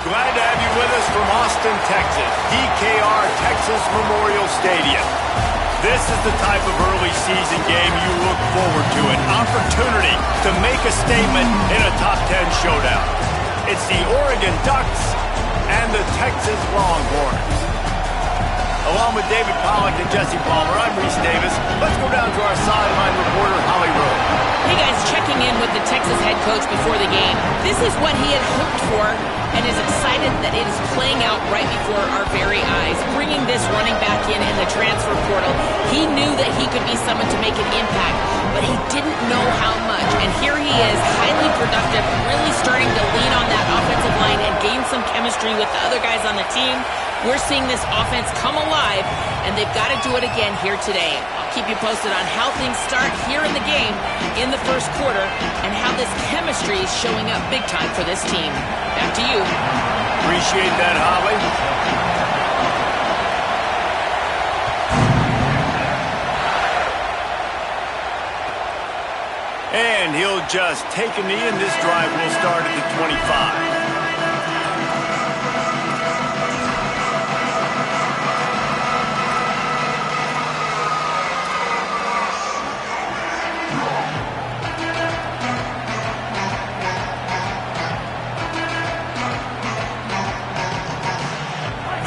Glad to have you with us from Austin, Texas, DKR Texas Memorial Stadium. This is the type of early season game you look forward to, an opportunity to make a statement in a top 10 showdown. It's the Oregon Ducks and the Texas Longhorns. Along with David Pollack and Jesse Palmer, I'm Reese Davis. Let's go down to our sideline reporter, Holly Rowe. Hey guys, checking in with the Texas head coach before the game. This is what he had hoped for and is excited that it is playing out right before our very eyes. Bringing this running back in the transfer portal, he knew that he could be someone to make an impact, but he didn't know how much. And here he is, highly productive, really starting to lean on that offensive line and gain some chemistry with the other guys on the team. We're seeing this offense come alive, and they've got to do it again here today. I'll keep you posted on how things start here in the game in the first quarter and how this chemistry is showing up big time for this team. Back to you. Appreciate that, Holly. And he'll just take a knee, and this drive will start at the 25.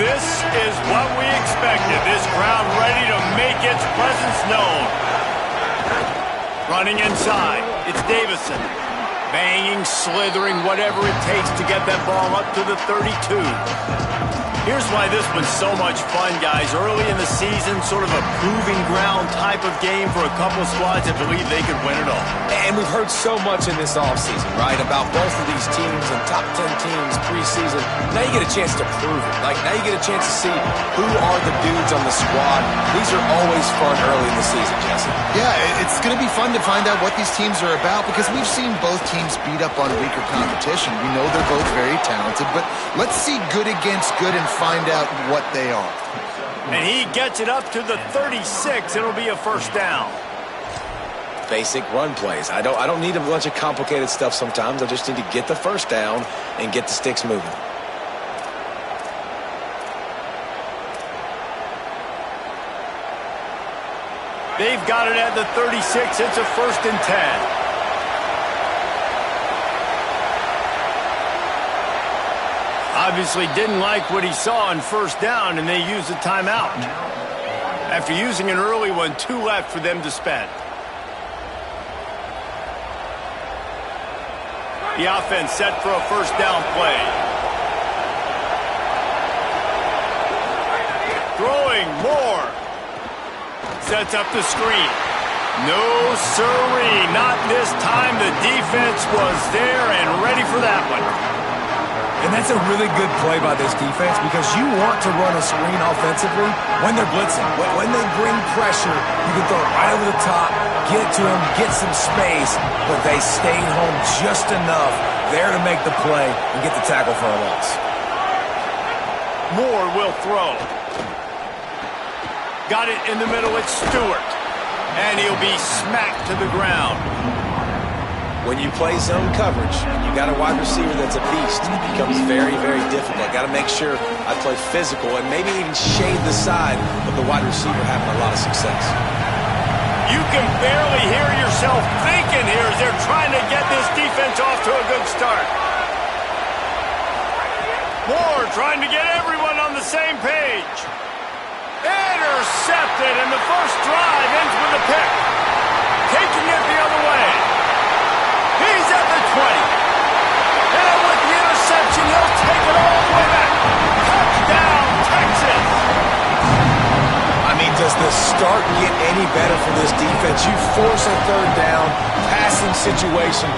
This is what we expected. This crowd ready to make its presence known. Running inside, it's Davison. Banging, slithering, whatever it takes to get that ball up to the 32. Here's why this one's so much fun, guys. Early in the season, sort of a proving ground type of game for a couple squads that believe they could win it all. And we've heard so much in this offseason, right, about both of these teams and top 10 teams preseason. Now you get a chance to prove it. Now you get a chance to see who are the dudes on the squad. These are always fun early in the season, Jesse. Yeah, it's going to be fun to find out what these teams are about because we've seen both teams beat up on weaker competition. We know they're both very talented, but let's see good against good and find out what they are. And he gets it up to the 36. It'll be a first down. Basic run plays. I don't need a bunch of complicated stuff sometimes. I just need to get the first down and get the sticks moving. They've got it at the 36. It's a 1st and 10. Obviously didn't like what he saw on first down, and they used a timeout. After using an early one, 2 left for them to spend. The offense set for a first down play. Throwing more. Sets up the screen. No siree, not this time. The defense was there and ready for that one. And that's a really good play by this defense because you want to run a screen offensively when they're blitzing. When they bring pressure, you can throw it right over the top, get it to them, get some space, but they stayed home just enough there to make the play and get the tackle for a loss. Moore will throw. Got it in the middle, it's Stewart. And he'll be smacked to the ground. When you play zone coverage and you got a wide receiver that's a beast, it becomes very, very difficult. Got to make sure I play physical and maybe even shade the side of the wide receiver having a lot of success. You can barely hear yourself thinking here as they're trying to get this defense off to a good start. Moore trying to get everyone on the same page. Intercepted, and the first drive ends with a pick. Taking it the other way. He's at the 20. And with the interception, he'll take it all the way back. Touchdown, Texas. I mean, does the start get any better for this defense? You force a third down, passing situation,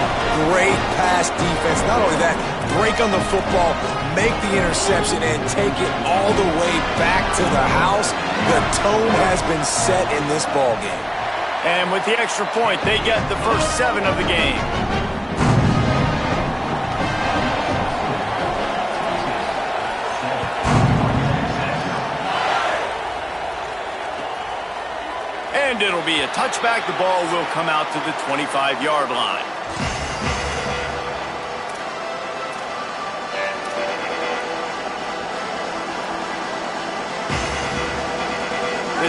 great pass defense. Not only that, break on the football, make the interception, and take it all the way back to the house. The tone has been set in this ball game. And with the extra point, they get the first 7 of the game. And it'll be a touchback. The ball will come out to the 25-yard line.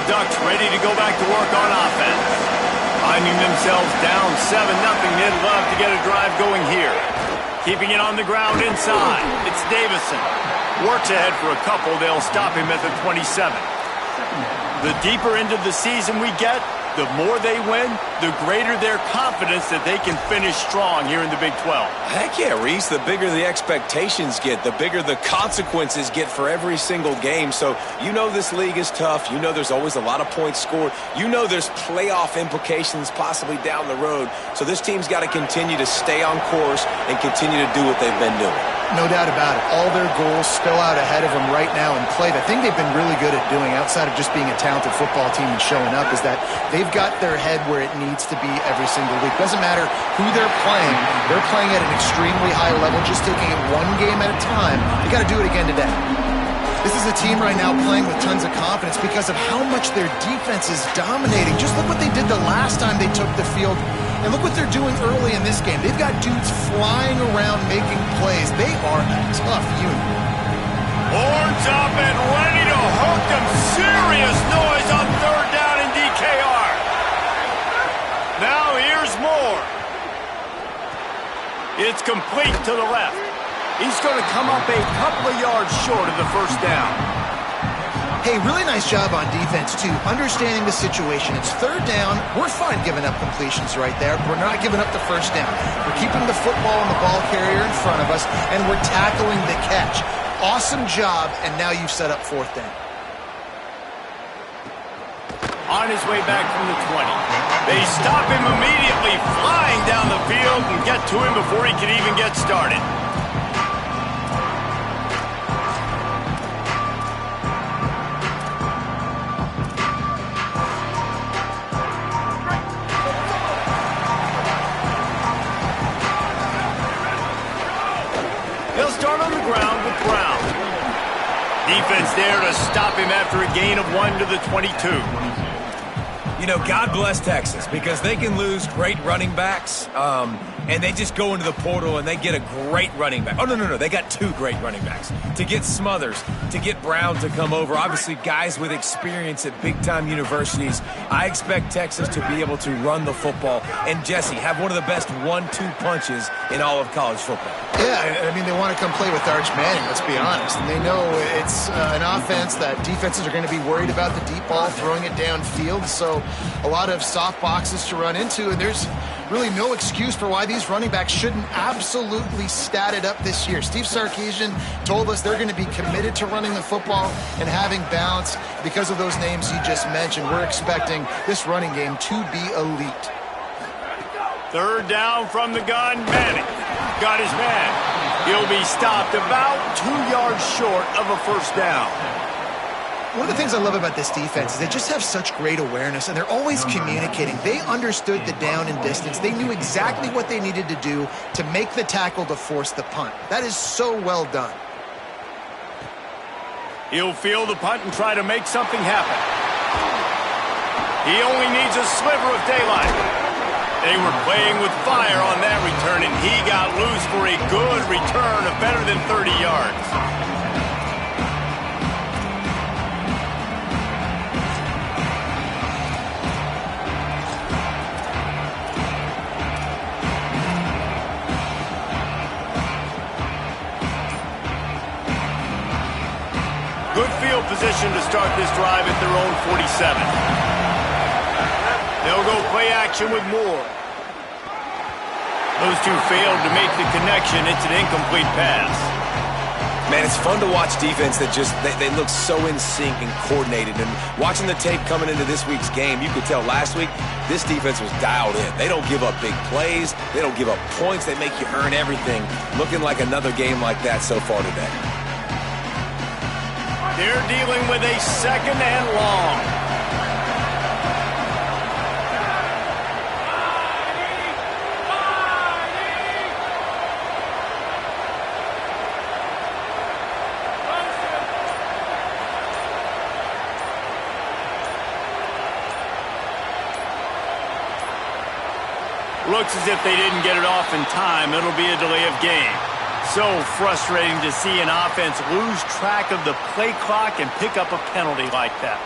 Ducks ready to go back to work on offense. Finding themselves down 7-0, they'd love to get a drive going here. Keeping it on the ground inside. It's Davison. Works ahead for a couple. They'll stop him at the 27. The deeper into the season we get, the more they win, the greater their confidence that they can finish strong here in the Big 12. Heck yeah, Reese. The bigger the expectations get, the bigger the consequences get for every single game. So you know this league is tough. You know there's always a lot of points scored. You know there's playoff implications possibly down the road. So this team's got to continue to stay on course and continue to do what they've been doing. No doubt about it. All their goals spill out ahead of them right now in play. The thing they've been really good at doing, outside of just being a talented football team and showing up, is that they've got their head where it needs to be every single week. Doesn't matter who they're playing at an extremely high level, just taking it one game at a time. They got to do it again today. This is a team right now playing with tons of confidence because of how much their defense is dominating. Just look what they did the last time they took the field. And look what they're doing early in this game. They've got dudes flying around making plays. They are a tough unit. Horns up and ready to hook them. Serious noise on third down in DKR. Now here's more. It's complete to the left. He's going to come up a couple of yards short of the first down. Hey, really nice job on defense, too, understanding the situation. It's third down. We're fine giving up completions right there. We're not giving up the first down. We're keeping the football and the ball carrier in front of us, and we're tackling the catch. Awesome job, and now you've set up fourth down. On his way back from the 20. They stop him immediately, flying down the field and get to him before he can even get started. They'll start on the ground with Brown. Defense there to stop him after a gain of 1 to the 22. You know, God bless Texas, because they can lose great running backs, and they just go into the portal and they get a great running back. Oh, no. They got 2 great running backs. To get Smothers, to get Brown to come over, obviously guys with experience at big-time universities. I expect Texas to be able to run the football and, Jesse, have one of the best 1-2 punches in all of college football. Yeah, I mean, they want to come play with Arch Manning, let's be honest. And they know it's an offense that defenses are going to be worried about the deep ball, throwing it downfield. So a lot of soft boxes to run into, and there's really no excuse for why these running backs shouldn't absolutely stat it up this year. Steve Sarkisian told us they're going to be committed to running the football and having balance because of those names you just mentioned. We're expecting this running game to be elite. Third down from the gun, Manning. Got his man. He'll be stopped about 2 yards short of a first down. One of the things I love about this defense is they just have such great awareness, and they're always communicating. They understood the down and distance. They knew exactly what they needed to do to make the tackle to force the punt. That is so well done. He'll field the punt and try to make something happen. He only needs a sliver of daylight. They were playing with fire on that return, and he got loose for a good return of better than 30 yards. Good field position to start this drive at their own 47. They'll go play action with Moore. Those two failed to make the connection. It's an incomplete pass. Man, it's fun to watch defense that just, they look so in sync and coordinated. And watching the tape coming into this week's game, you could tell last week this defense was dialed in. They don't give up big plays. They don't give up points. They make you earn everything. Looking like another game like that so far today. They're dealing with a second and long. Looks as if they didn't get it off in time. It'll be a delay of game. So frustrating to see an offense lose track of the play clock and pick up a penalty like that.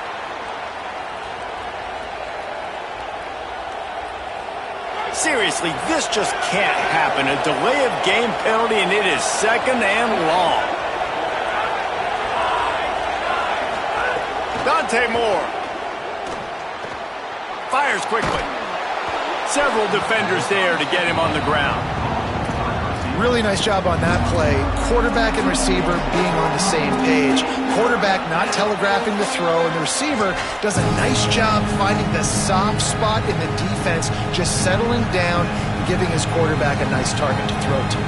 Seriously, this just can't happen. A delay of game penalty, and it is 2nd and long. Dante Moore. Fires quickly. Several defenders there to get him on the ground. Really nice job on that play. Quarterback and receiver being on the same page. Quarterback not telegraphing the throw, and the receiver does a nice job finding the soft spot in the defense, just settling down and giving his quarterback a nice target to throw to.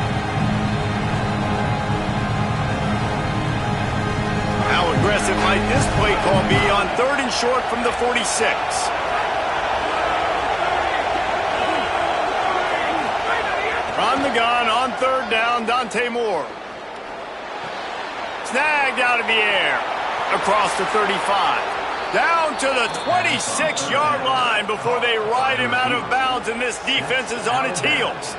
How aggressive might this play call be on 3rd and short from the 46? On the gun, on 3rd down, Dante Moore. Snagged out of the air. Across the 35. Down to the 26-yard line before they ride him out of bounds, and this defense is on its heels.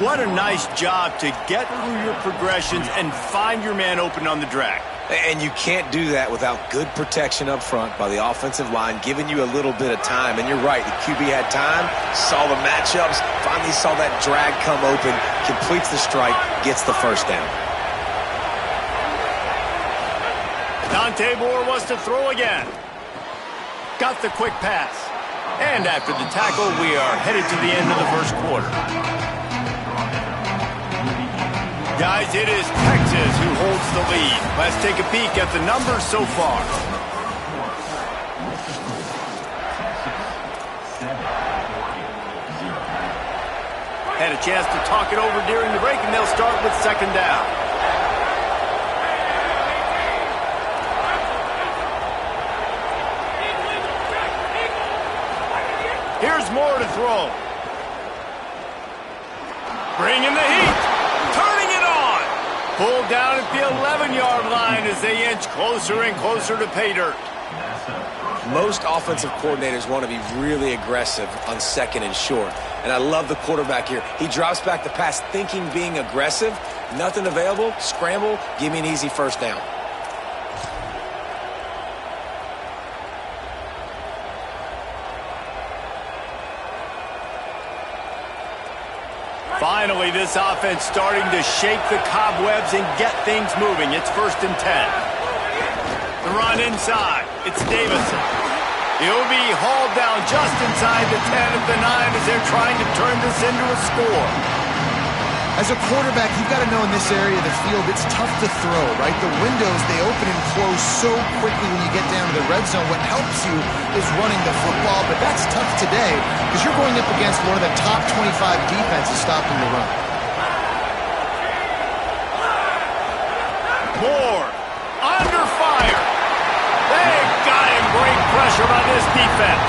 What a nice job to get through your progressions and find your man open on the drag. And you can't do that without good protection up front by the offensive line, giving you a little bit of time. And you're right, the QB had time, saw the matchups, finally saw that drag come open, completes the strike, gets the 1st down. Dante Moore wants to throw again. Got the quick pass. And after the tackle, we are headed to the end of the 1st quarter. Guys, it is Texas who holds the lead. Let's take a peek at the numbers so far. Had a chance to talk it over during the break, and they'll start with 2nd down. Here's Moore to throw. Bringing the heat. Pulled down at the 11-yard line as they inch closer and closer to pay dirt. Most offensive coordinators want to be really aggressive on 2nd and short. And I love the quarterback here. He drops back the pass thinking being aggressive. Nothing available. Scramble. Give me an easy 1st down. Finally, this offense starting to shake the cobwebs and get things moving. It's 1st and 10. The run inside. It's Davison. He'll be hauled down just inside the 10 at the 9 as they're trying to turn this into a score. As a quarterback, you've got to know in this area of the field, it's tough to throw, right? The windows, they open and close so quickly when you get down to the red zone. What helps you is running the football, but that's tough today because you're going up against one of the top 25 defenses stopping the run. Moore, under fire. They got him. Great pressure by this defense.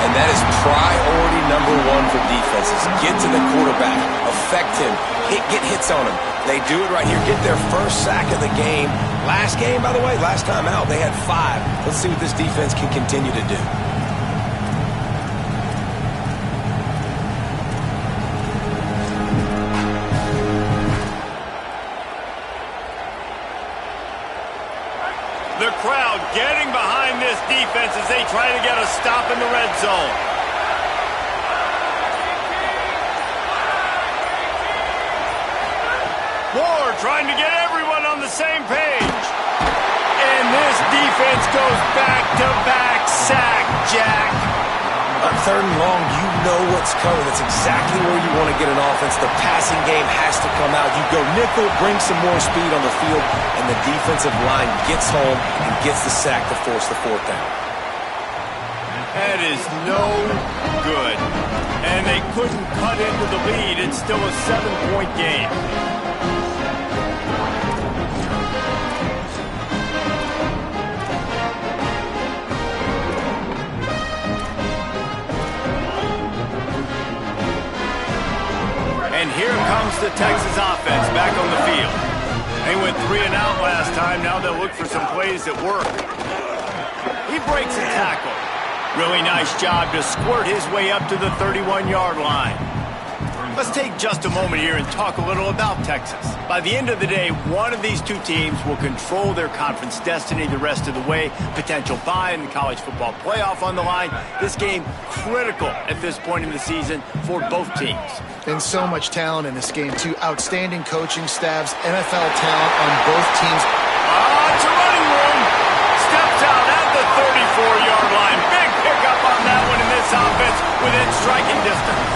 And that is priority number 1 for defenses. Get to the quarterback. Affect him. Get hits on him. They do it right here. Get their 1st sack of the game. Last game, by the way, last time out, they had 5. Let's see what this defense can continue to do. The crowd getting behind this defense as they try to get a stop in the red zone. Moore trying to get everyone on the same page. And this defense goes back-to-back sack, Jack. On 3rd and long, you know what's coming. That's exactly where you want to get an offense. The passing game has to come out. You go nickel, bring some more speed on the field, and the defensive line gets home and gets the sack to force the 4th down. That is no good. And they couldn't cut into the lead. It's still a 7-point game. And here comes the Texas offense back on the field. They went 3 and out last time. Now they'll look for some plays that work. He breaks a tackle. Really nice job to squirt his way up to the 31-yard line. Let's take just a moment here and talk a little about Texas. By the end of the day, one of these two teams will control their conference destiny the rest of the way. Potential bye in the college football playoff on the line. This game critical at this point in the season for both teams. And so much talent in this game, too. Outstanding coaching staffs, NFL talent on both teams. It's a running room. Steps out at the 34-yard line. Big pickup on that one in this offense within striking distance.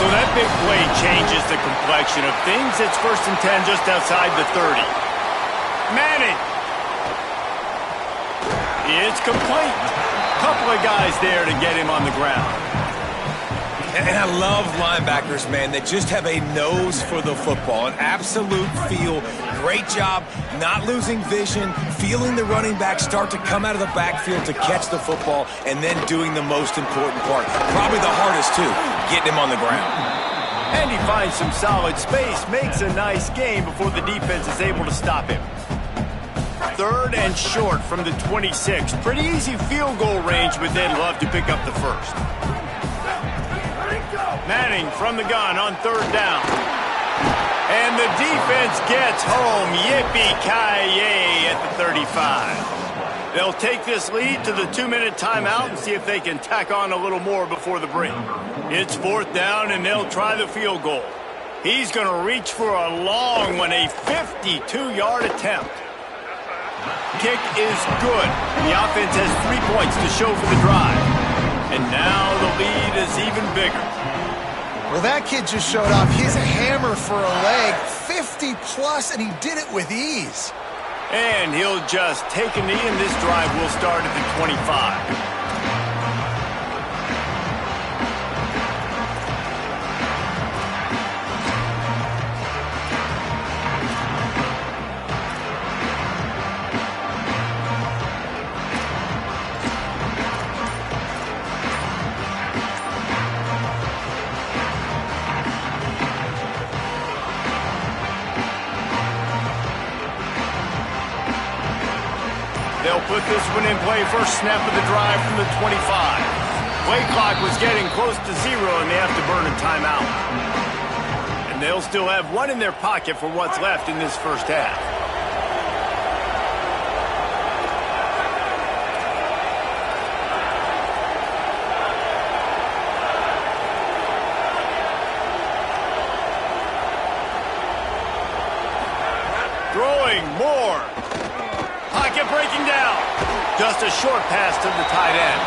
So that big play changes the complexion of things. It's 1st and 10 just outside the 30. Manning. It's complete. Couple of guys there to get him on the ground. And I love linebackers, man, that just have a nose for the football, an absolute feel. Great job not losing vision, feeling the running back start to come out of the backfield to catch the football, and then doing the most important part. Probably the hardest, too, getting him on the ground. And he finds some solid space, makes a nice gain before the defense is able to stop him. 3rd and short from the 26. Pretty easy field goal range, but they'd love to pick up the first. Manning from the gun on 3rd down. And the defense gets home. Yippee-ki-yay at the 35. They'll take this lead to the 2-minute timeout and see if they can tack on a little more before the break. It's 4th down, and they'll try the field goal. He's going to reach for a long one, a 52-yard attempt. Kick is good. The offense has 3 points to show for the drive. And now the lead is even bigger. Well, that kid just showed off his hammer for a leg, 50-plus, and he did it with ease. And he'll just take a knee, and this drive will start at the 25. They'll put this one in play. First snap of the drive from the 25. Play clock was getting close to 0, and they have to burn a timeout. And they'll still have one in their pocket for what's left in this first half. Throwing more. Pocket breaking down. Just a short pass to the tight end.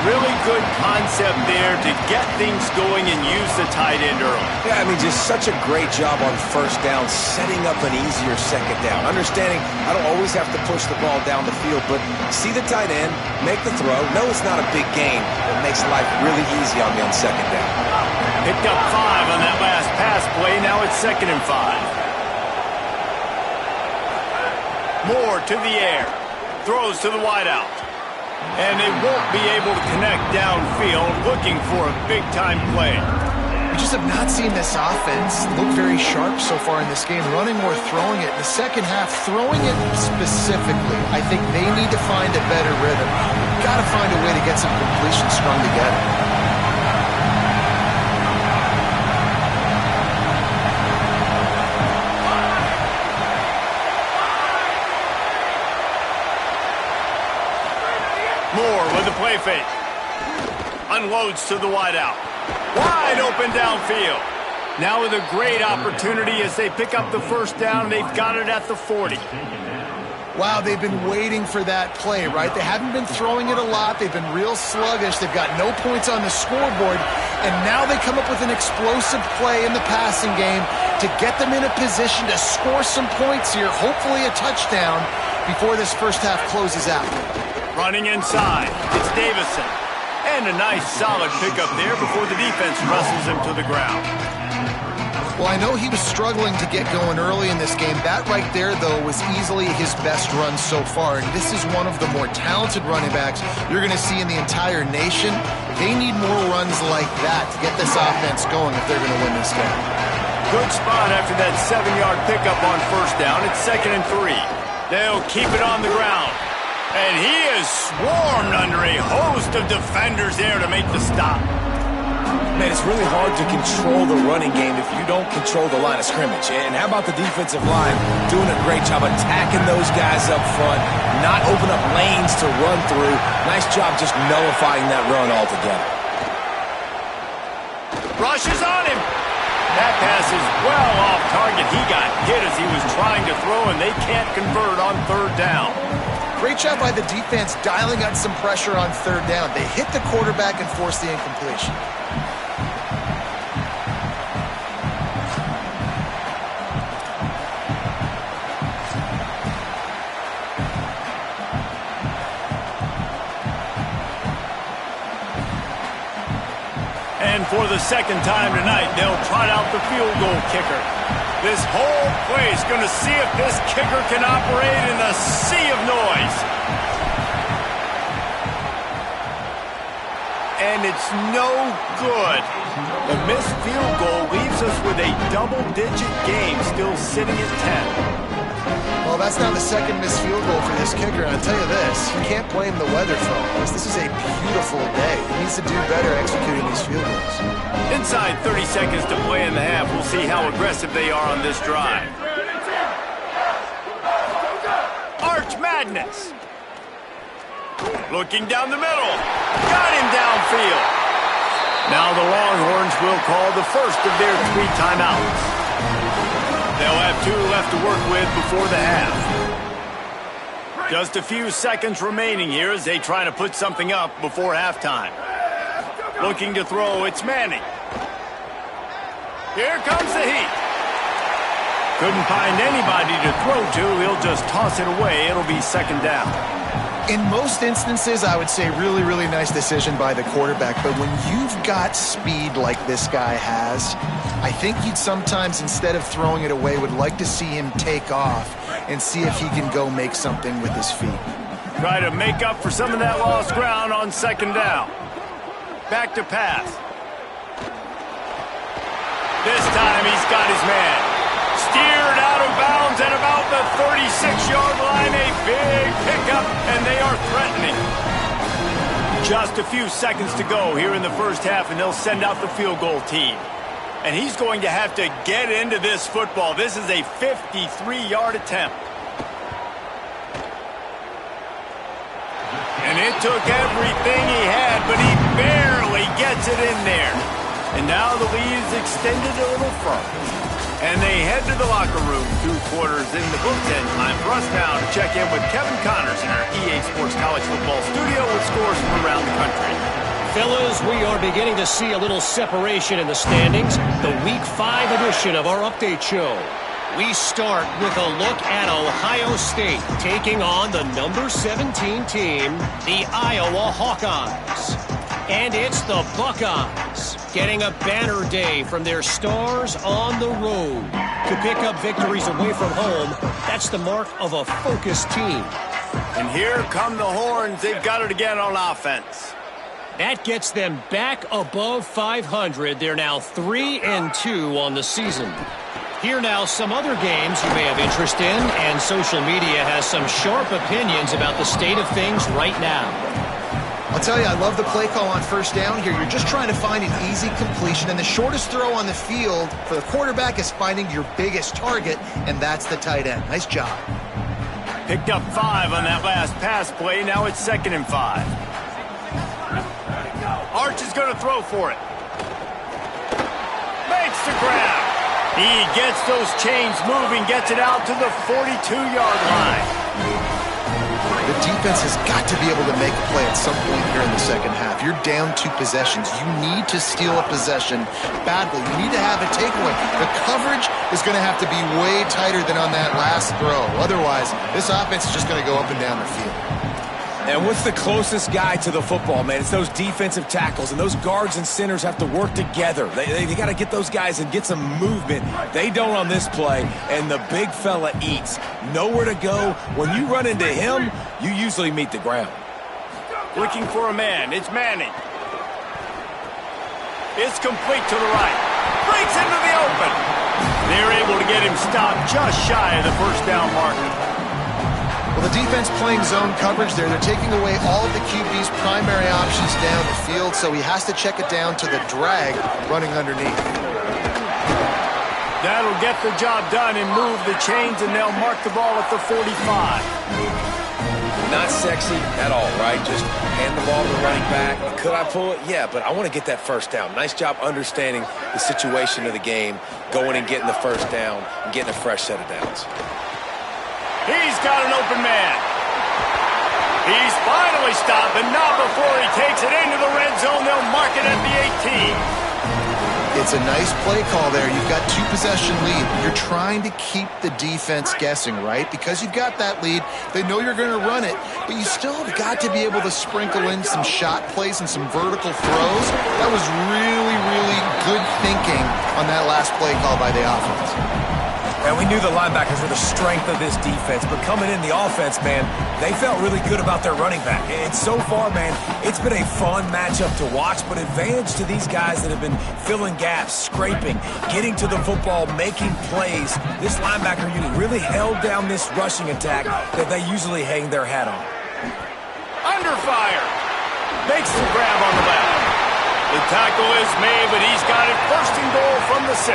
Really good concept there to get things going and use the tight end early. Yeah, I mean, just such a great job on 1st down, setting up an easier 2nd down. Understanding I don't always have to push the ball down the field, but see the tight end, make the throw. No, it's not a big gain. It makes life really easy on me on 2nd down. Picked up 5 on that last pass play. Now it's 2nd and 5. Moore to the air. Throws to the wideout. And they won't be able to connect downfield, looking for a big-time play. We just have not seen this offense look very sharp so far in this game. Running or throwing it. In the second half, throwing it specifically, I think they need to find a better rhythm. Got to find a way to get some completions strung together. Moore with the play fake. Unloads to the wideout. Wide open downfield. Now with a great opportunity as they pick up the first down. They've got it at the 40. Wow, they've been waiting for that play, right? They haven't been throwing it a lot. They've been real sluggish. They've got no points on the scoreboard. And now they come up with an explosive play in the passing game to get them in a position to score some points here, hopefully a touchdown, before this first half closes out. Running inside, it's Davison. And a nice solid pickup there before the defense wrestles him to the ground. Well, I know he was struggling to get going early in this game. That right there, though, was easily his best run so far. And this is one of the more talented running backs you're going to see in the entire nation. They need more runs like that to get this offense going if they're going to win this game. Good spot after that 7-yard pickup on first down. It's 2nd and 3. They'll keep it on the ground. And he is swarmed under a host of defenders there to make the stop. Man, it's really hard to control the running game if you don't control the line of scrimmage. And how about the defensive line doing a great job attacking those guys up front, not open up lanes to run through. Nice job just nullifying that run altogether. Rushes on him. That pass is well off target. He got hit as he was trying to throw, and they can't convert on third down. Great job by the defense dialing up some pressure on third down. They hit the quarterback and forced the incompletion. And for the second time tonight, they'll trot out the field goal kicker. This whole place going to see if this kicker can operate in a sea of noise. And it's no good. The missed field goal leaves us with a double-digit game still sitting at 10. Well, that's now the second missed field goal for this kicker, and I'll tell you this, you can't blame the weather for all this. This is a beautiful day. He needs to do better executing these field goals. Inside 30 seconds to play in the half. We'll see how aggressive they are on this drive. Arch Madness. Looking down the middle. Got him downfield. Now the Longhorns will call the first of their 3 timeouts. They'll have 2 left to work with before the half. Just a few seconds remaining here as they try to put something up before halftime. Looking to throw, it's Manning. Here comes the heat. Couldn't find anybody to throw to. He'll just toss it away. It'll be second down. In most instances, I would say really, really nice decision by the quarterback. But when you've got speed like this guy has, I think you'd sometimes, instead of throwing it away, would like to see him take off and see if he can go make something with his feet. Try to make up for some of that lost ground on second down. Back to pass. This time he's got his man. Steered out of bounds at about the 36-yard line. A big pickup, and they are threatening. Just a few seconds to go here in the first half, and they'll send out the field goal team. And he's going to have to get into this football. This is a 53-yard attempt. And it took everything he had, but he barely gets it in there. And now the lead is extended a little further. And they head to the locker room. 2 quarters in the books, and time for us now to check in with Kevin Connors in our EA Sports College Football studio with scores from around the country. Fellas, we are beginning to see a little separation in the standings. The Week 5 edition of our update show. We start with a look at Ohio State taking on the number 17 team, the Iowa Hawkeyes. And it's the Buckeyes getting a banner day from their stars on the road. To pick up victories away from home, that's the mark of a focused team. And here come the Horns. They've got it again on offense. That gets them back above 500. They're now 3-2 on the season. Here now some other games you may have interest in, and social media has some sharp opinions about the state of things right now. I'll tell you, I love the play call on first down here. You're just trying to find an easy completion, and the shortest throw on the field for the quarterback is finding your biggest target, and that's the tight end. Nice job. Picked up 5 on that last pass play. Now it's 2nd and 5. Arch is going to throw for it. Makes the grab. He gets those chains moving, gets it out to the 42-yard line. The defense has got to be able to make a play at some point here in the second half. You're down 2 possessions. You need to steal a possession badly. You need to have a takeaway. The coverage is going to have to be way tighter than on that last throw. Otherwise, this offense is just going to go up and down the field. And what's the closest guy to the football, man? It's those defensive tackles, and those guards and centers have to work together. They got to get those guys and get some movement. They don't on this play, and the big fella eats. Nowhere to go. When you run into him, you usually meet the ground. Looking for a man. It's Manning. It's complete to the right. Breaks into the open. They're able to get him stopped just shy of the first down marker. Well, the defense playing zone coverage there. They're taking away all of the QB's primary options down the field, so he has to check it down to the drag running underneath. That'll get the job done and move the chains, and they'll mark the ball at the 45. Not sexy at all, right? Just hand the ball to the running back. Could I pull it? Yeah, but I want to get that first down. Nice job understanding the situation of the game, going and getting the first down and getting a fresh set of downs. He's got an open man. He's finally stopped, but not before he takes it into the red zone. They'll mark it at the 18. It's a nice play call there. You've got 2-possession lead. You're trying to keep the defense guessing, right? Because you've got that lead, they know you're going to run it, but you still have got to be able to sprinkle in some shot plays and some vertical throws. That was really, really good thinking on that last play call by the offense. And we knew the linebackers were the strength of this defense, but coming in the offense, man, they felt really good about their running back. And so far, man, it's been a fun matchup to watch, but advantage to these guys that have been filling gaps, scraping, getting to the football, making plays. This linebacker unit really held down this rushing attack that they usually hang their hat on. Under fire. Makes the grab on the left. The tackle is made, but he's got it first and goal from the 6.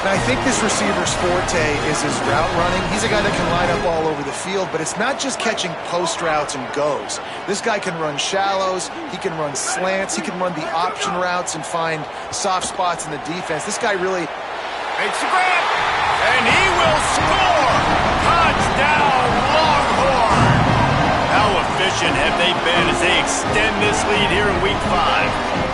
Now, I think this receiver's forte is his route running. He's a guy that can line up all over the field, but it's not just catching post routes and goes. This guy can run shallows, he can run slants, he can run the option routes and find soft spots in the defense. This guy really makes the grab, and he will score! Touchdown, Longhorn! How efficient have they been as they extend this lead here in Week 5?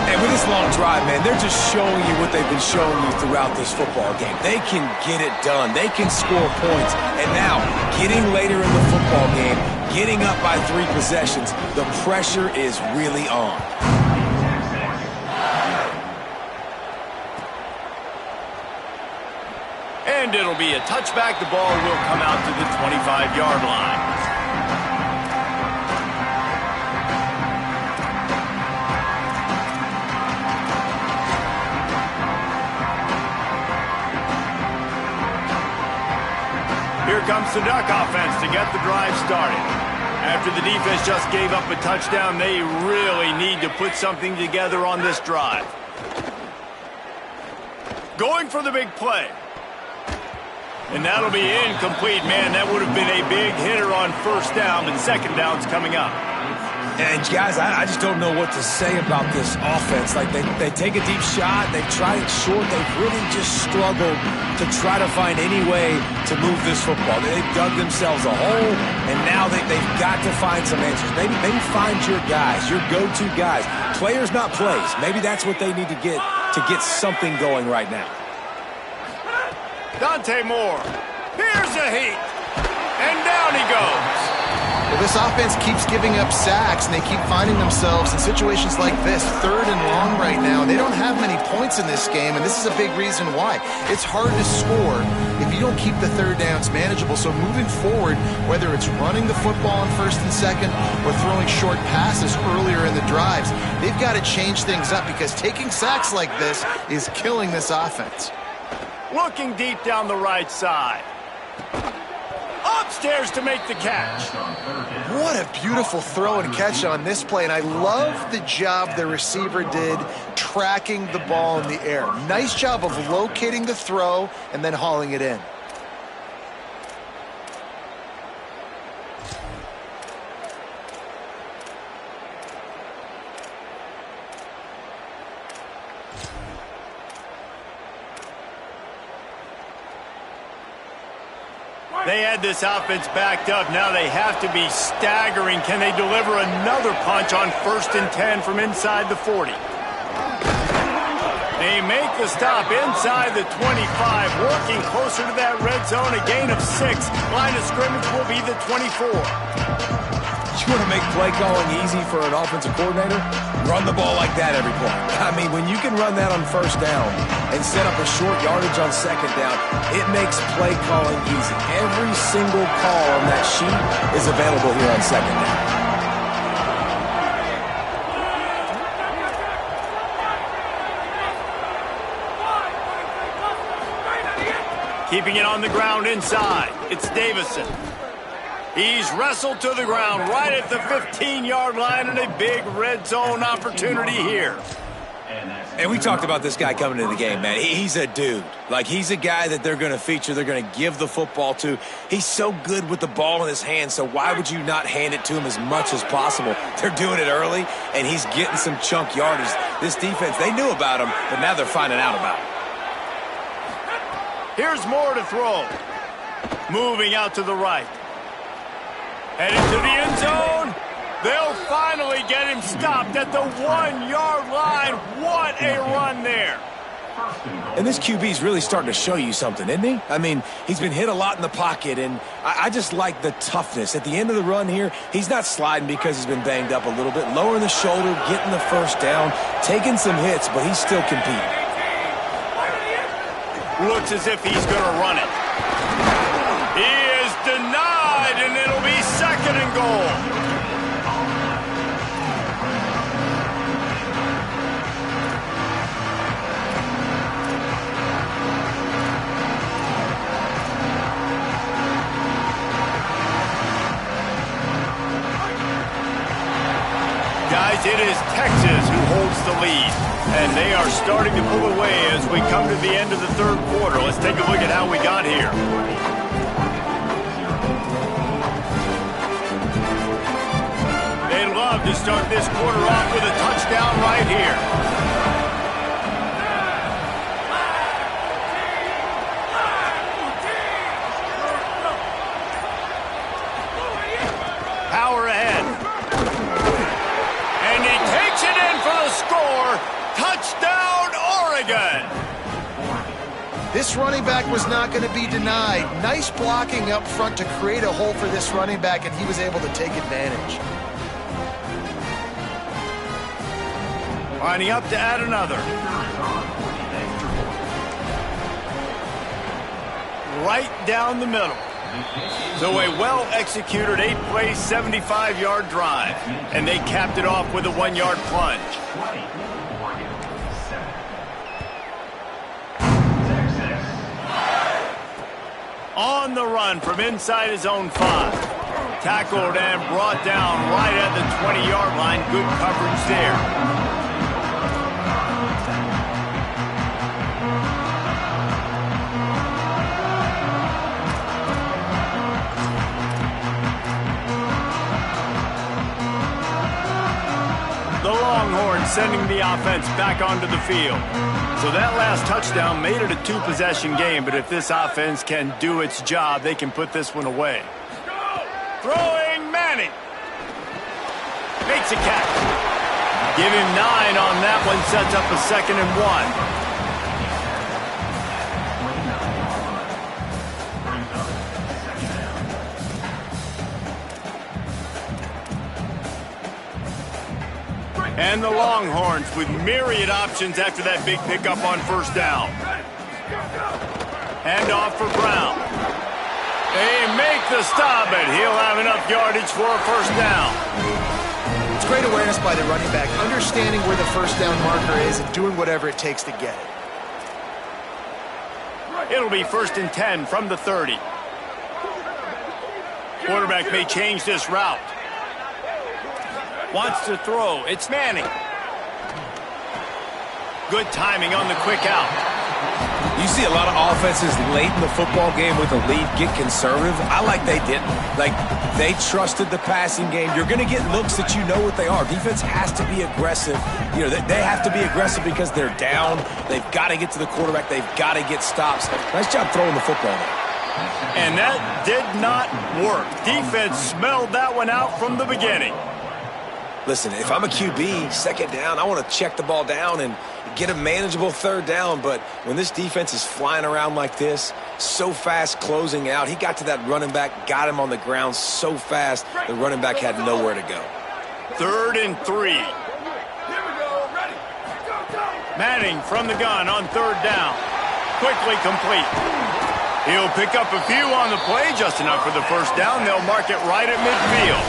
And with this long drive, man, they're just showing you what they've been showing you throughout this football game. They can get it done. They can score points. And now, getting later in the football game, getting up by 3 possessions, the pressure is really on. And it'll be a touchback. The ball will come out to the 25-yard line. Here comes the Duck offense to get the drive started. After the defense just gave up a touchdown, they really need to put something together on this drive. Going for the big play. And that'll be incomplete. Man, that would have been a big hitter on first down, but second down's coming up. And, guys, I just don't know what to say about this offense. Like, they take a deep shot, they've tried it short, they've really just struggled to try to find any way to move this football. They've dug themselves a hole, and now they've got to find some answers. Maybe find your guys, your go-to guys. Players, not plays. Maybe that's what they need to get something going right now. Dante Moore. Here's a heat. And down he goes. Well, this offense keeps giving up sacks, and they keep finding themselves in situations like this, 3rd and long right now. They don't have many points in this game, and this is a big reason why. It's hard to score if you don't keep the 3rd downs manageable. So moving forward, whether it's running the football on 1st and 2nd or throwing short passes earlier in the drives, they've got to change things up because taking sacks like this is killing this offense. Looking deep down the right side. Upstairs to make the catch. What a beautiful throw and catch on this play, and I love the job the receiver did tracking the ball in the air. Nice job of locating the throw and then hauling it in. They had this offense backed up. Now they have to be staggering. Can they deliver another punch on 1st and 10 from inside the 40? They make the stop inside the 25, working closer to that red zone. A gain of 6. Line of scrimmage will be the 24. You want to make play calling easy for an offensive coordinator? Run the ball like that every play. I mean, when you can run that on 1st down and set up a short yardage on 2nd down, it makes play calling easy. Every single call on that sheet is available here on 2nd down. Keeping it on the ground inside. It's Davison. He's wrestled to the ground right at the 15-yard line, and a big red zone opportunity here. And we talked about this guy coming into the game, man. He's a dude. Like, he's a guy that they're going to feature, they're going to give the football to. He's so good with the ball in his hands, so why would you not hand it to him as much as possible? They're doing it early, and he's getting some chunk yardage. This defense, they knew about him, but now they're finding out about him. Here's Moore to throw. Moving out to the right. Headed to the end zone. They'll finally get him stopped at the 1-yard line. What a run there. And this QB's really starting to show you something, isn't he? I mean, he's been hit a lot in the pocket, and I just like the toughness. At the end of the run here, he's not sliding because he's been banged up a little bit. Lowering the shoulder, getting the first down, taking some hits, but he's still competing. Looks as if he's going to run it. He is denied, and it'll be 2nd and goal. Guys, it is Texas who holds the lead, and they are starting to pull away as we come to the end of the 3rd quarter. Let's take a look at how we got here. They'd love to start this quarter off with a touchdown right here. Power ahead. And he takes it in for the score. Touchdown, Oregon. This running back was not going to be denied. Nice blocking up front to create a hole for this running back, and he was able to take advantage. Lining up to add another. Right down the middle. So a well-executed 8-play, 75-yard drive. And they capped it off with a 1-yard plunge. On the run from inside his own 5. Tackled and brought down right at the 20-yard line. Good coverage there. The Longhorns sending the offense back onto the field. So that last touchdown made it a 2-possession game, but if this offense can do its job, they can put this one away. Throwing Manning. Makes a catch. Give him 9 on that one, sets up a 2nd and 1. And the Longhorns with myriad options after that big pickup on 1st down. Hand off for Brown. They make the stop, but he'll have enough yardage for a 1st down. It's great awareness by the running back, understanding where the 1st down marker is and doing whatever it takes to get it. It'll be 1st and 10 from the 30. Quarterback may change this route. Wants to throw. It's Manning. Good timing on the quick out. You see a lot of offenses late in the football game with a lead get conservative. I like they didn't. Like, they trusted the passing game. You're going to get looks that you know what they are. Defense has to be aggressive. You know, they have to be aggressive because they're down. They've got to get to the quarterback. They've got to get stops. Nice job throwing the football there. And that did not work. Defense smelled that one out from the beginning. Listen, if I'm a QB, 2nd down, I want to check the ball down and get a manageable 3rd down. But when this defense is flying around like this, so fast closing out, he got to that running back, got him on the ground so fast, the running back had nowhere to go. 3rd and 3. Manning from the gun on 3rd down. Quickly complete. He'll pick up a few on the play, just enough for the 1st down. They'll mark it right at midfield.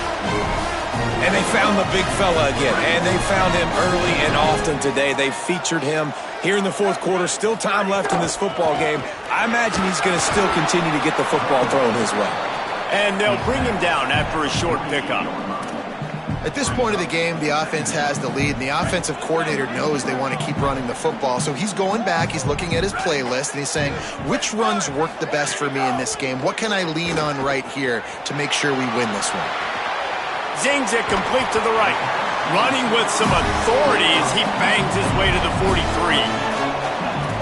And they found the big fella again, and they found him early and often today. They featured him here in the fourth quarter. Still time left in this football game. I imagine he's going to still continue to get the football thrown his way. And they'll bring him down after a short pickup. At this point of the game, the offense has the lead, and the offensive coordinator knows they want to keep running the football. So he's going back, he's looking at his playlist, and he's saying, which runs work the best for me in this game? What can I lean on right here to make sure we win this one? Zings it complete to the right. Running with some authority as he bangs his way to the 43.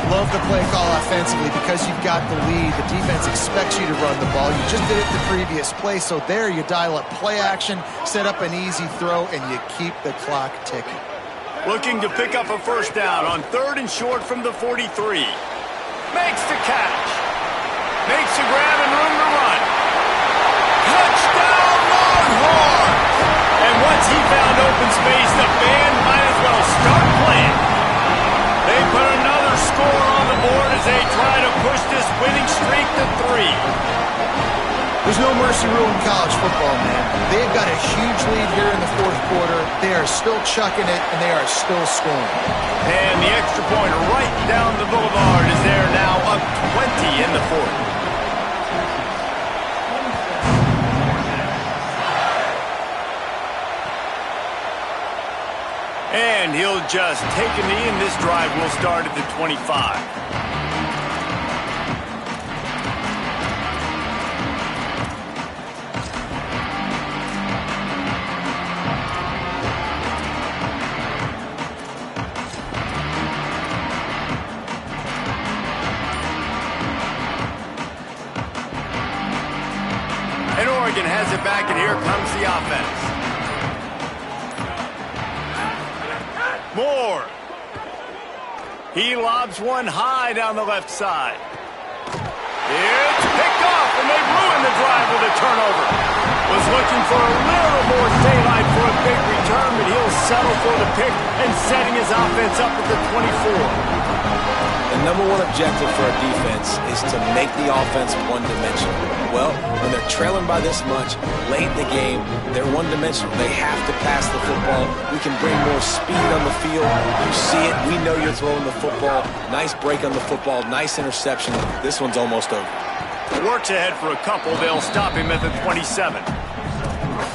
Love the play call offensively because you've got the lead. The defense expects you to run the ball. You just did it the previous play, so there you dial up play action, set up an easy throw, and you keep the clock ticking. Looking to pick up a first down on 3rd and short from the 43. Makes the catch. Makes the grab and room to run. Touchdown Longhorns! And once he found open space, the band might as well start playing. They put another score on the board as they try to push this winning streak to 3. There's no mercy rule in college football, man. They've got a huge lead here in the fourth quarter. They are still chucking it, and they are still scoring. And the extra point right down the boulevard is there now, up 20 in the fourth. And he'll just take a knee, and this drive will start at the 25. And Oregon has it back, and here comes the offense. Moore. He lobs one high down the left side. It's picked off, and they ruined the drive with a turnover. Was looking for a little more daylight for a big return, but he'll settle for the pick and setting his offense up at the 24. The number one objective for a defense is to make the offense one-dimensional. Well, when they're trailing by this much, late in the game, they're one-dimensional. They have to pass the football. We can bring more speed on the field. You see it. We know you're throwing the football. Nice break on the football. Nice interception. This one's almost over. Works ahead for a couple. They'll stop him at the 27.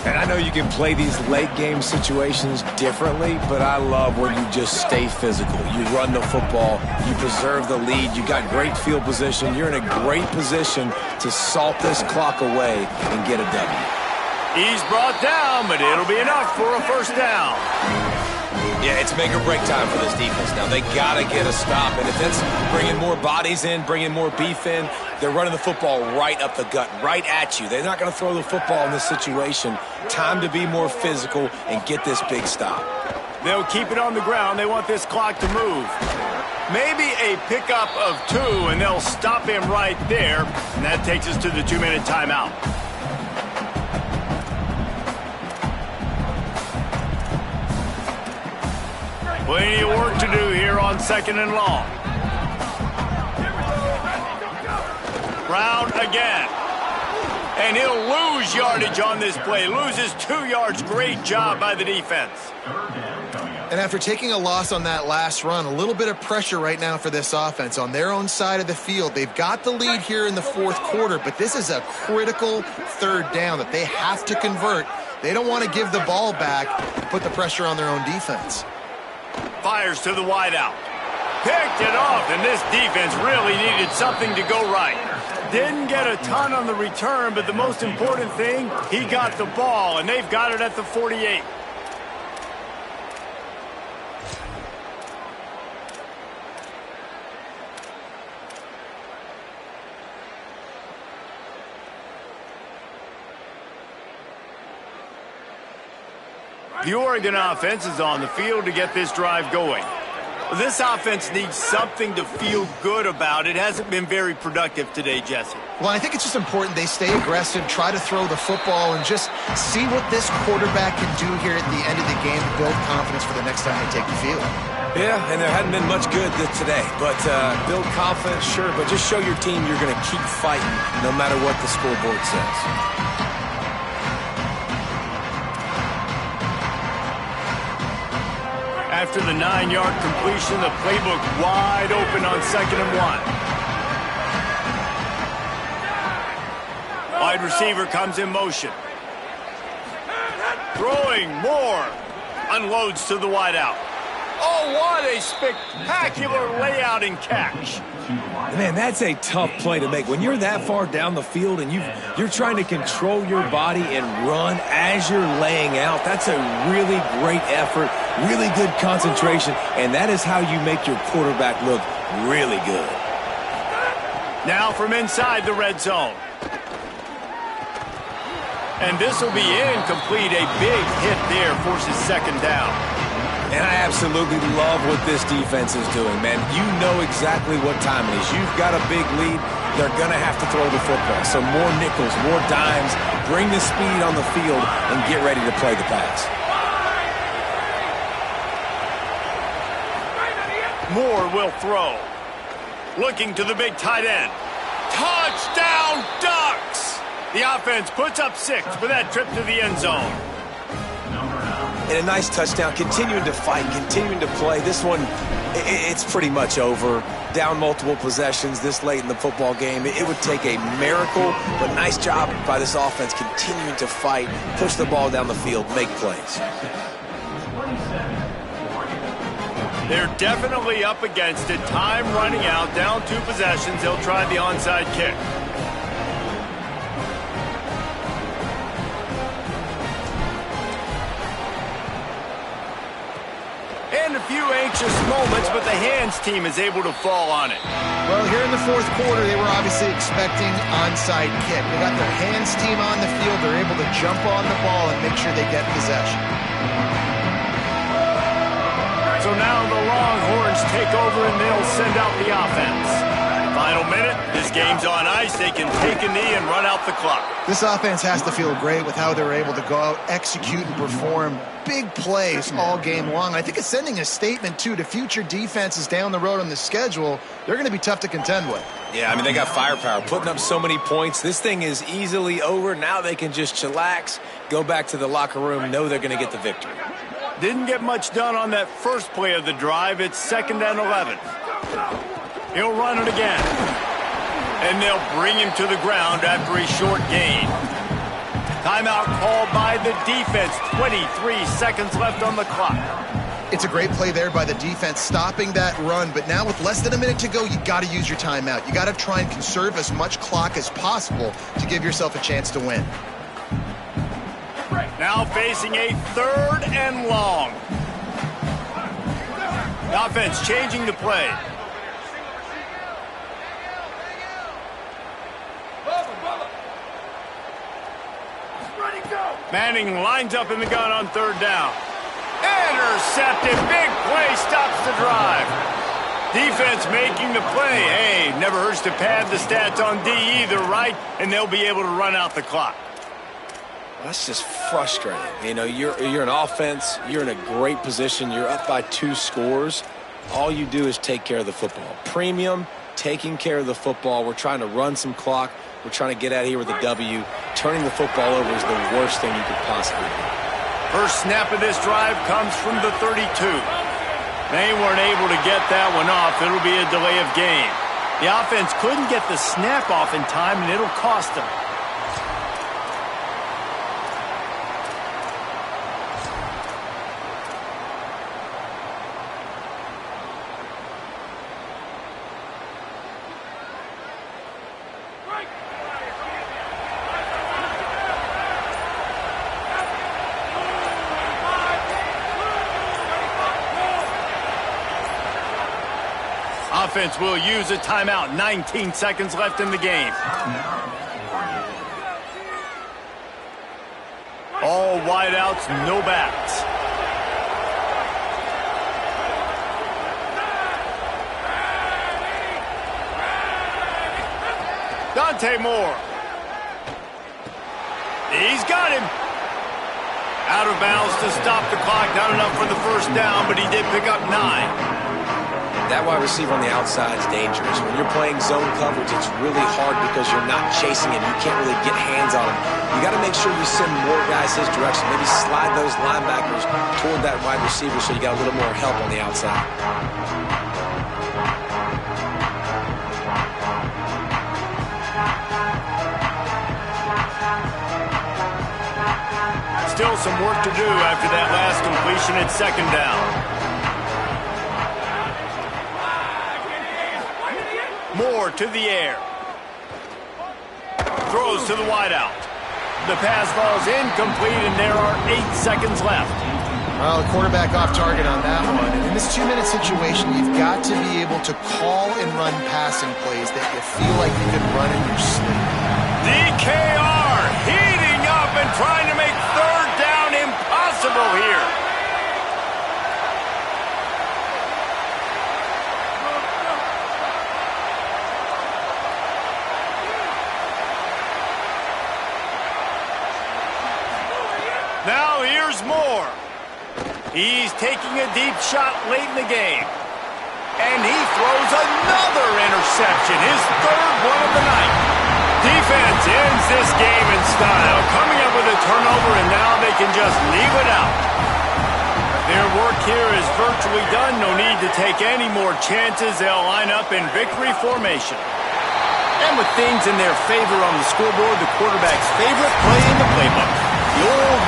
And I know you can play these late-game situations differently, but I love when you just stay physical. You run the football, you preserve the lead, you got great field position, you're in a great position to salt this clock away and get a W. He's brought down, but it'll be enough for a first down. Yeah, it's make or break time for this defense now. They got to get a stop, and if it's bringing more bodies in, bringing more beef in, they're running the football right up the gut, right at you. They're not going to throw the football in this situation. Time to be more physical and get this big stop. They'll keep it on the ground. They want this clock to move. Maybe a pickup of 2, and they'll stop him right there, and that takes us to the 2-minute timeout. Plenty of work to do here on 2nd and long. Brown again. And he'll lose yardage on this play. Loses 2 yards. Great job by the defense. And after taking a loss on that last run, a little bit of pressure right now for this offense on their own side of the field. They've got the lead here in the fourth quarter, but this is a critical 3rd down that they have to convert. They don't want to give the ball back and put the pressure on their own defense. Fires to the wideout. Picked it off, and this defense really needed something to go right. Didn't get a ton on the return, but the most important thing, he got the ball, and they've got it at the 48. The Oregon offense is on the field to get this drive going. This offense needs something to feel good about. It hasn't been very productive today, Jesse. Well, I think it's just important they stay aggressive, try to throw the football, and just see what this quarterback can do here at the end of the game to build confidence for the next time they take the field. Yeah, and there hadn't been much good today. But build confidence, sure, but just show your team you're going to keep fighting no matter what the scoreboard says. After the 9-yard completion, the playbook wide open on 2nd and 1. Wide receiver comes in motion. Throwing more. Unloads to the wideout. Oh, what a spectacular layout and catch. Man, that's a tough play to make. When you're that far down the field and you're trying to control your body and run as you're laying out, that's a really great effort, really good concentration, and that is how you make your quarterback look really good. Now from inside the red zone. And this will be incomplete. A big hit there forces 2nd down. And I absolutely love what this defense is doing, man. You know exactly what time it is. You've got a big lead. They're going to have to throw the football. So more nickels, more dimes, bring the speed on the field, and get ready to play the pass. Moore will throw. Looking to the big tight end. Touchdown, Ducks! The offense puts up 6 for that trip to the end zone. And a nice touchdown, continuing to fight, continuing to play. This one, it's pretty much over. Down multiple possessions this late in the football game. It would take a miracle, but nice job by this offense continuing to fight, push the ball down the field, make plays. They're definitely up against it. Time running out, down 2 possessions. They'll try the onside kick. And a few anxious moments, but the hands team is able to fall on it. Well, here in the 4th quarter, they were obviously expecting onside kick. They got their hands team on the field. They're able to jump on the ball and make sure they get possession. So now the Longhorns take over and they'll send out the offense. Final minute, this game's on ice. They can take a knee and run out the clock. This offense has to feel great with how they're able to go out, execute, and perform big plays all game long. I think it's sending a statement, too, to future defenses down the road on the schedule. They're going to be tough to contend with. Yeah, I mean, they got firepower, putting up so many points. This thing is easily over. Now they can just chillax, go back to the locker room, know they're going to get the victory. Didn't get much done on that first play of the drive. It's 2nd and 11. He'll run it again. And they'll bring him to the ground after a short gain. Timeout called by the defense. 23 seconds left on the clock. It's a great play there by the defense, stopping that run. But now with less than a minute to go, you got to use your timeout. You got to try and conserve as much clock as possible to give yourself a chance to win. Now facing a 3rd and long. The offense changing the play. Manning lines up in the gun on 3rd down. Intercepted. Big play stops the drive. Defense making the play. Hey, never hurts to pad the stats on D either, right? And they'll be able to run out the clock. That's just frustrating. You know, you're an offense. You're in a great position. You're up by 2 scores. All you do is take care of the football. Premium, taking care of the football. We're trying to run some clock. We're trying to get out of here with a W. Turning the football over is the worst thing you could possibly do. First snap of this drive comes from the 32. They weren't able to get that one off. It'll be a delay of game. The offense couldn't get the snap off in time, and it'll cost them. Offense will use a timeout. 19 seconds left in the game. All wideouts, no backs. Dante Moore. He's got him. Out of bounds to stop the clock. Not enough for the first down, but he did pick up 9. That wide receiver on the outside is dangerous. When you're playing zone coverage, it's really hard because you're not chasing him. You can't really get hands on him. You got to make sure you send more guys his direction. Maybe slide those linebackers toward that wide receiver so you got a little more help on the outside. Still some work to do after that last completion at second down. Moore to the air. Throws to the wideout. The pass falls incomplete, and there are 8 seconds left. Well, the quarterback off target on that one. And in this 2-minute situation, you've got to be able to call and run passing plays that you feel like you can run in your sleep. DKR heating up and trying to make third down impossible here. Now here's Moore. He's taking a deep shot late in the game. And he throws another interception, his third one of the night. Defense ends this game in style, coming up with a turnover, and now they can just leave it out. Their work here is virtually done. No need to take any more chances. They'll line up in victory formation. And with things in their favor on the scoreboard, the quarterback's favorite play in the playbook. The old